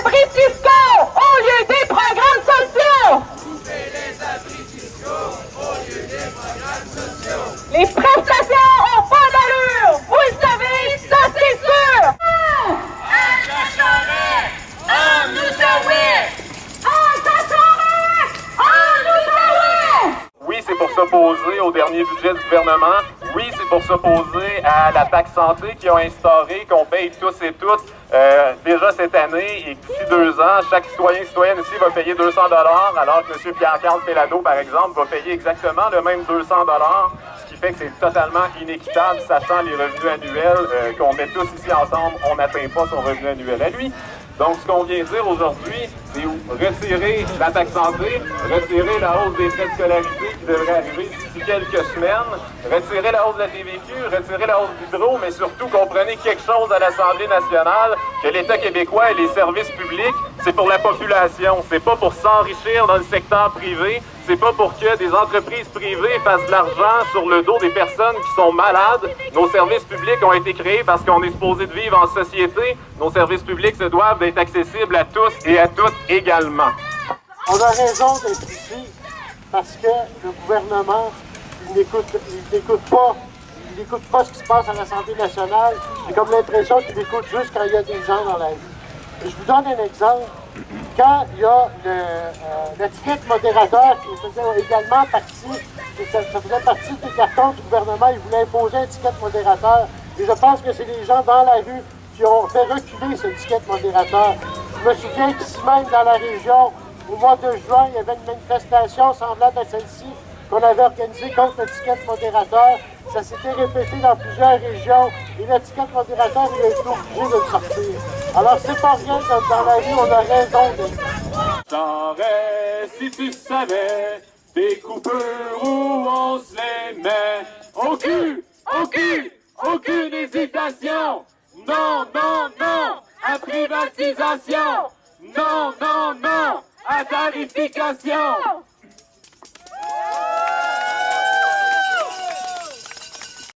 abris fiscaux au lieu des programmes sociaux. Les prestations ont pas d'allure. Vous le savez, ça c'est sûr. Oui, c'est pour s'opposer au dernier budget du gouvernement. Oui, c'est pour s'opposer à la taxe santé qu'ils ont instaurée, qu'on paye tous et toutes déjà cette année et d'ici 2 ans, chaque citoyen et citoyenne ici va payer 200 $, alors que M. Pierre-Carl Péladeau, par exemple, va payer exactement le même 200 $, ce qui fait que c'est totalement inéquitable, sachant les revenus annuels qu'on met tous ici ensemble, on n'atteint pas son revenu annuel à lui. Donc, ce qu'on vient dire aujourd'hui, c'est retirer la taxe santé, retirer la hausse des frais de scolarité qui devrait arriver d'ici quelques semaines, retirer la hausse de la TVQ, retirer la hausse d'Hydro, mais surtout comprenez quelque chose à l'Assemblée nationale, que l'État québécois et les services publics, c'est pour la population, c'est pas pour s'enrichir dans le secteur privé, c'est pas pour que des entreprises privées fassent de l'argent sur le dos des personnes qui sont malades. Nos services publics ont été créés parce qu'on est supposé de vivre en société. Nos services publics se doivent d'être accessibles à tous et à toutes également. On a raison d'être ici parce que le gouvernement, il n'écoute pas ce qui se passe à l'Assemblée nationale. J'ai comme l'impression qu'il écoute juste quand il y a des gens dans la rue. Je vous donne un exemple. Quand il y a l'étiquette modérateur qui faisait également partie, ça faisait partie des cartons du gouvernement, il voulait imposer une étiquette modérateur. Et je pense que c'est les gens dans la rue qui ont fait reculer cette étiquette modérateur. Je me souviens qu'ici même dans la région, au mois de juin, il y avait une manifestation semblable à celle-ci qu'on avait organisée contre l'étiquette modérateur. Ça s'était répété dans plusieurs régions et l'étiquette modérateur, il a été obligé de sortir. Alors c'est pas rien que dans la rue, on a raison de... T'aurais, si tu savais, des coupures où on se les met. Aucune hésitation. Non, non, non à privatisation. Non, non, non à tarification.